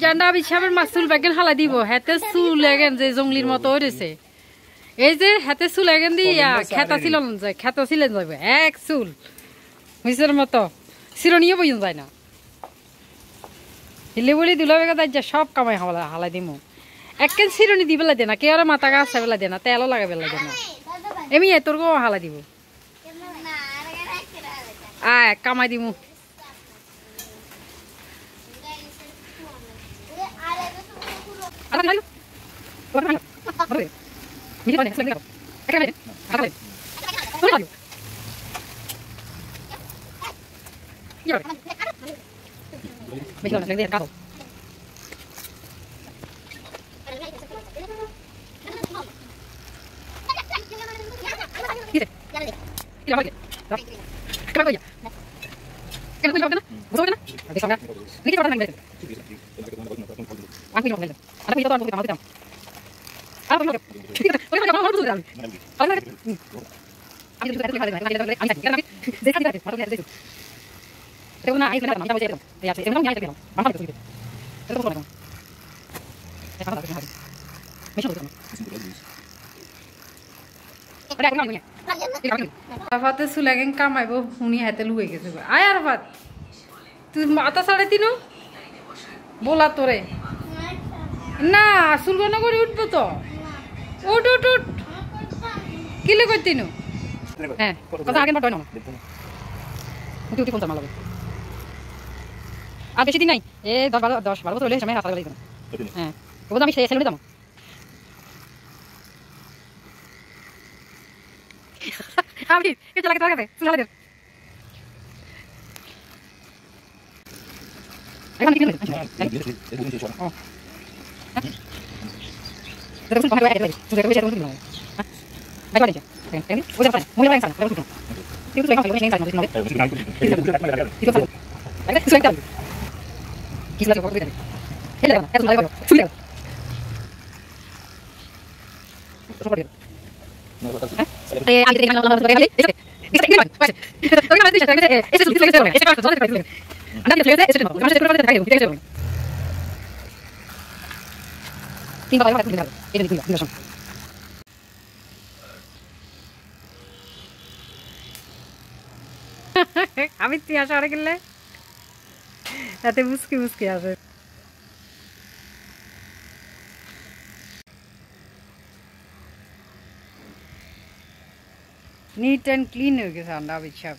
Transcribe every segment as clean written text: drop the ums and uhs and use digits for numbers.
জানা বিছাবের মাসুল বাগেন হালা দিব হেতে চুল এগেন যে জঙ্গলির মতো হইছে এই যে হেতে চুল এগেন দিয়া খেতা ছিল যায় খেতা ছিলেন যাবে এক চুল হইছের মতো চিরনিও বইন যায় না হিলে বলি দুলা বেগা দাজ্জা সব কামাই হালাই দিমু এককেন চিরনি দিবেলা দে না কে আর মাথা গাছ বেলা দে না তেলও লাগাবেলা দে না এমি তোর গো হালাই দিব আয় কামাই দিমু আরাফাতে সুলাগেন কামাইব উনি হাতে লুয়ে গেছে আয় আরাফাত তুই মাথা ছাড়ে তিনু বলা তোরে না সুলগন করে উঠবো তো উঠ উঠ উঠ কিলে কই তিনু হ্যাঁ কথা আগে নয় না উঠি উঠি কোন মাল লাগে আর বেশি দিন নাই এ 10-12 বছর হলে সময় হাতে লাগে হ্যাঁ ওটা আমি সেলুনে দাম আমি কি চালাকে তোর কাছে সুলা দে এখন কি নিলে ও Terus pakai air lagi. Sudah bisa terus gimana? Hah? Baik aja. Ini udah apa? Mulai yang sana. Itu tuh yang paling yang sana. Itu sana. Ada sudah kan? Kisah coba kita. Hele, itu lagi. Sudah. Coba dia. Ada yang lalu sebagai kali. Itu ini. Tapi kan itu saya itu sudah selesai. Itu kan sudah selesai. Anda dia selesai itu. Kamu sudah selesai kayu. Tidak selesai. Tinggal aja tinggal. Ini dulu, tinggal sama. আমি তিয়া সারা গেলে এতে মুসকি মুসকি আসে neat and clean हो गया अंडा बिछा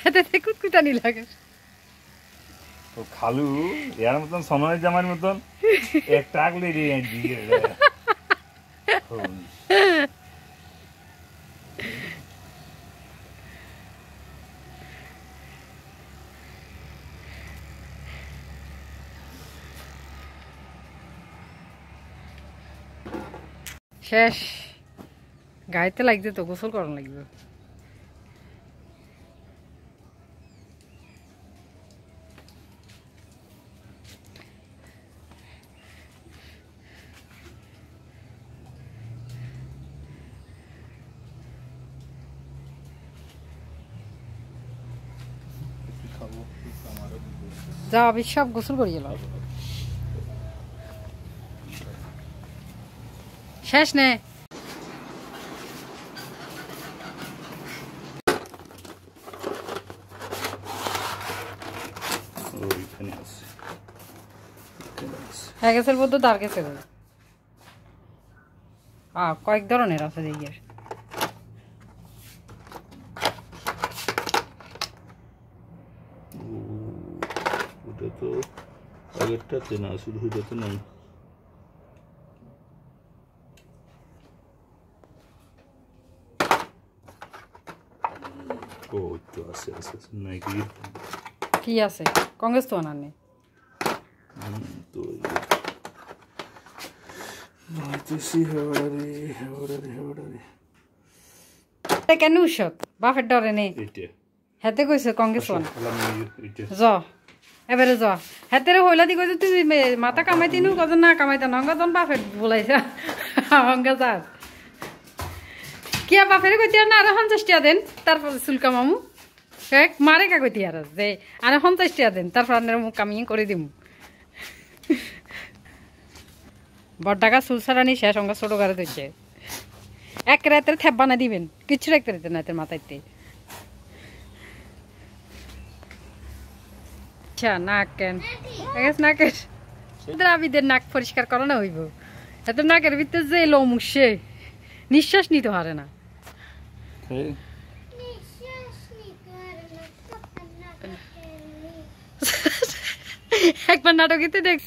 এতে কুত কুতা নি লাগে তো খালু এর মতন সোনার জামার মতন এক টাকলে দিয়ে দিয়ে শেষ গাইতে লাগছে তো গোসল করার লাগবে যা আমি সব গোসল করিয়ে এলাম শেষ নে হ্যাঁ গেছের মধ্যে দাঁড় গেছে কয়েক ধরনের আছে দেখি ওটা তো আগেরটাতে না শুধু ওইটাতে নাই ও তো আছে আছে নাকি কি আছে কংগ্রেস তো আনার নেই তো মাইতেছি হেওড়ারে কেন উৎসব বাপের ডরে নেই হেতে কইছে কংগ্রেস জ এবারে জ হেতেরে হইলা দি কইছে তুই মাথা কামাইতি নু কত না কামাইতা নঙ্গজন বাপের বলাইছা অঙ্গা যা কিয়া বাপেরে কইতে না আর 50 টাকা দেন তারপর চুল কামামু মারে কাগতি আর যে আর 50 টাকা দেন তারপর আপনার মুখ আমি করে দিব বড় টাকা সুলসারানি শেষ অঙ্গ ছোট করে দিচ্ছে এক রাতের থ্যাপ বানা দিবেন কিছু রাখতে দিতেন না এতের মাথাইতে আচ্ছা নাক কেন নাকের দ্রাবিদের নাক পরিষ্কার করানো হইব এত নাকের ভিতরে যে লোম উঠছে নিঃশ্বাস নিতে পারে না একবার নাটকিতে দেখ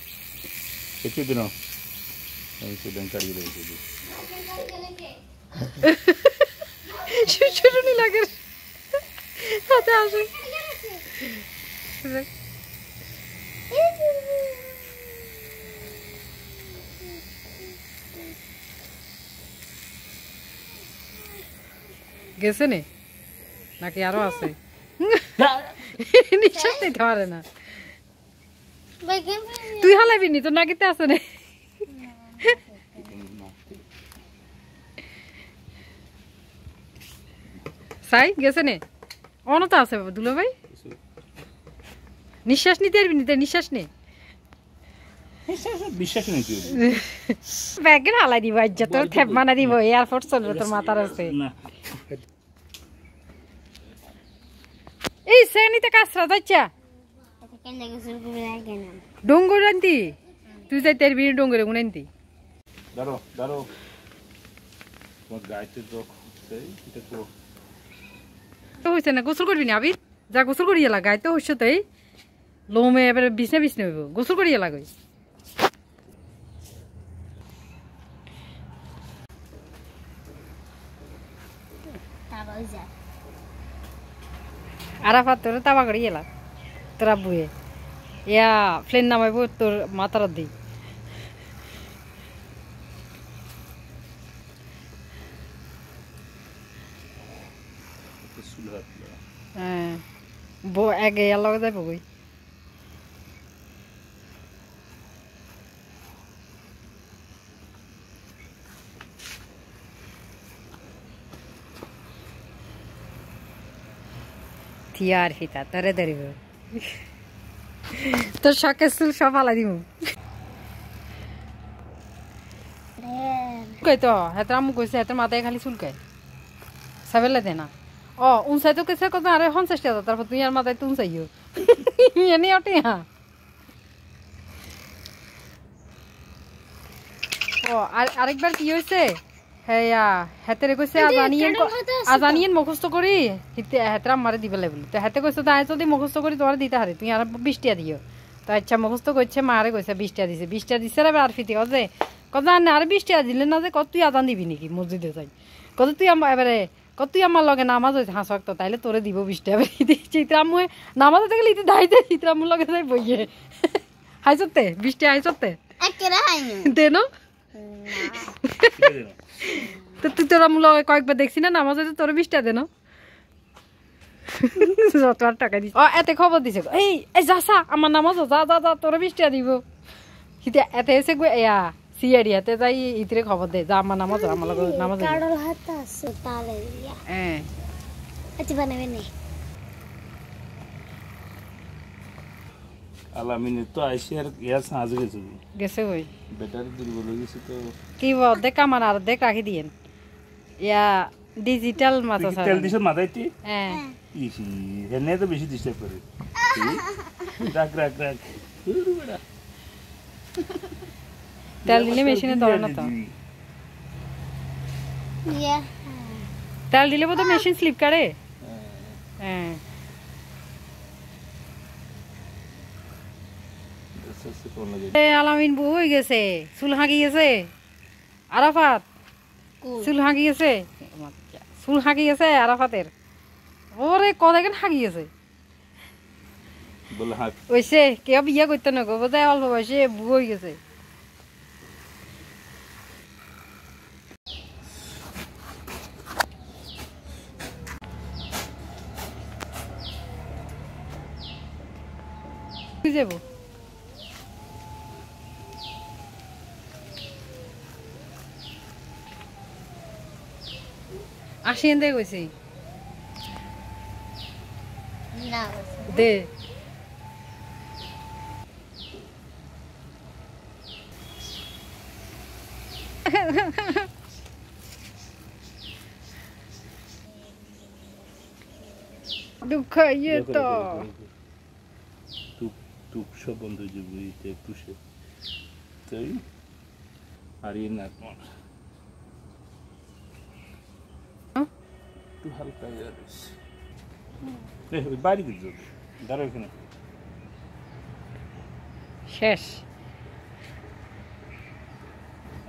শুশুনি লাগে হাতে আসে গেছে নে নাকি আরো আছে নিঃশ্বাস নিতে পারে না তুই হালাবি নি তো নাকিতে আছে না সাই গেছে নে অনত আছে বাবা দুলো ভাই নিঃশ্বাস নিতে পারবি নিতে নিঃশ্বাস নে বিশ্বাস নেই ব্যাগের হালাই দিব আজ তোর থ্যাপ মানা দিব এয়ারপোর্ট চলবে তোর মাথার আছে এই শ্রেণীতে কাছরা যাচ্ছা ডোঙ্গর আনতি তুই যাই তের বিয়ে ডোঙ্গরে গুণ আনতি দাঁড়ো দাঁড়ো তোমার গাইতে তো হয়েছে না গোসল করবি না আবি যা গোসল করি এলা গাইতে হচ্ছে তাই লোমে এবারে বিছনে বিছনে হইব গোসল করি এলা গই আরাফাত তোর তাবা করি এলা তোরা বুয়ে ইয়া প্লেন নামাইব তোর মাথার দি হ্যাঁ আগে ইয়ার লগে যাইব গই থিয়ার ফিতা তোরে ধরিব তোর শখের চুল সব আলা দিব কই তো হেতর আমু কইছে হেতর মাথায় খালি চুলকায় সাবেলা দে না ও উনসাই তো কইছে কত আরে 50 টাকা তারপর তুই আর মাথায় তুন চাইও এনে ওটে হ্যাঁ ও আরেকবার কি হইছে হ্যাঁ হেতেরে কইছে আজানিয়েন মুখস্থ করি হেতরা মারে দিবে লাগবে তো হেতে কইছে তাই যদি মুখস্থ করি তোরা দিতে হারে তুই আর 20 টাকা দিও তো আচ্ছা মুখস্থ করছে মারে কইছে 20 টাকা দিছে 20 টাকা দিছে আর ফিতে ওজে কত না আর 20 টাকা দিলে না যে কত তুই আজান দিবি নাকি মসজিদে যাই কত তুই আমার এবারে কত তুই আমার লগে নামাজ হইছে হাসক তো তাইলে তোরে দিব 20 টাকা চিত্রামু নামাজ থেকে লিতে দাইতে চিত্রামু লগে যাই বইয়ে হাইছতে 20 টাকা হাইছতে একেরা হাইনি দেনো তো তুই তোরা মূল কয়েকবার দেখছি না নামাজ হইতে তোর 20 টাকা দেনো যত আর টাকা দিস ও এতে খবর দিছে এই যাসা আমার নামাজ যা যা যা তোর 20 টাকা দিব হিতে এতে এসে ইয়া সিআইডি হাতে যাই ইতরে খবর দে যা আমার নামাজ আমার লগে নামাজ কাড়ল হাত আছে তালে ইয়া হ্যাঁ আচ্ছা বানাবে নে আলামিন তো আইসিআর ইয়া সাজ গেছে গেছে কই ব্যাটারি দুর্বল হয়ে গেছে তো কি দেখ আমার আর দেখ রাখি দিয়েন ইয়া ডিজিটাল মাথা স্যার তেল দিছ মাথাইতে হ্যাঁ ইসি হেনে তো বেশি ডিস্টার্ব করে রাখ রাখ রাখ বড়া তেল দিলে মেশিনে ধরে না তো ইয়া তেল দিলে বোধহয় মেশিন স্লিপ করে হ্যাঁ আলামিন বউ হয়ে গেছে চুল হাঁকি গেছে আরাফাত চুল হাঁকি গেছে চুল হাঁকি গেছে আরাফাতের ওরে কদাকেন হাঁকি গেছে ওইসে কেউ বিয়ে করতে না গো বোধহয় অল্প বয়সে বউ হয়ে গেছে যাব আসেন দে কইছি না দে দুঃখ ইয়ে তো টুক সব বন্ধ হয়ে যাবে একটু সে তাই আর ইয়ে না তোমার একটু হালকা ইয়ে রয়েছে বাড়ি দিচ্ছ দাঁড়া ওখানে শেষ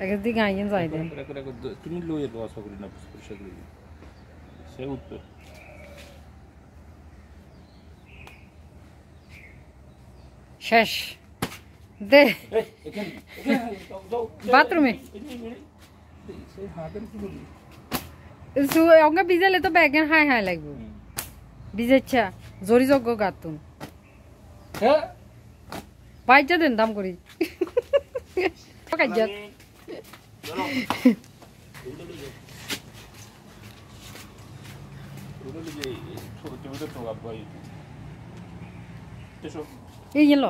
একদিকে আইন যাই দেন তুমি লইয়ে দেওয়া আশা করি না পরিষ্কার করে সে উত্তর শেষ দে বাথরুমে অঙ্গ ভিজালে তো ব্যাগে হাই হাই লাগবে ভিজেচ্ছা জরি যজ্ঞ গাতুন বাইজা দেন দাম করি কাজ্জা এই গেল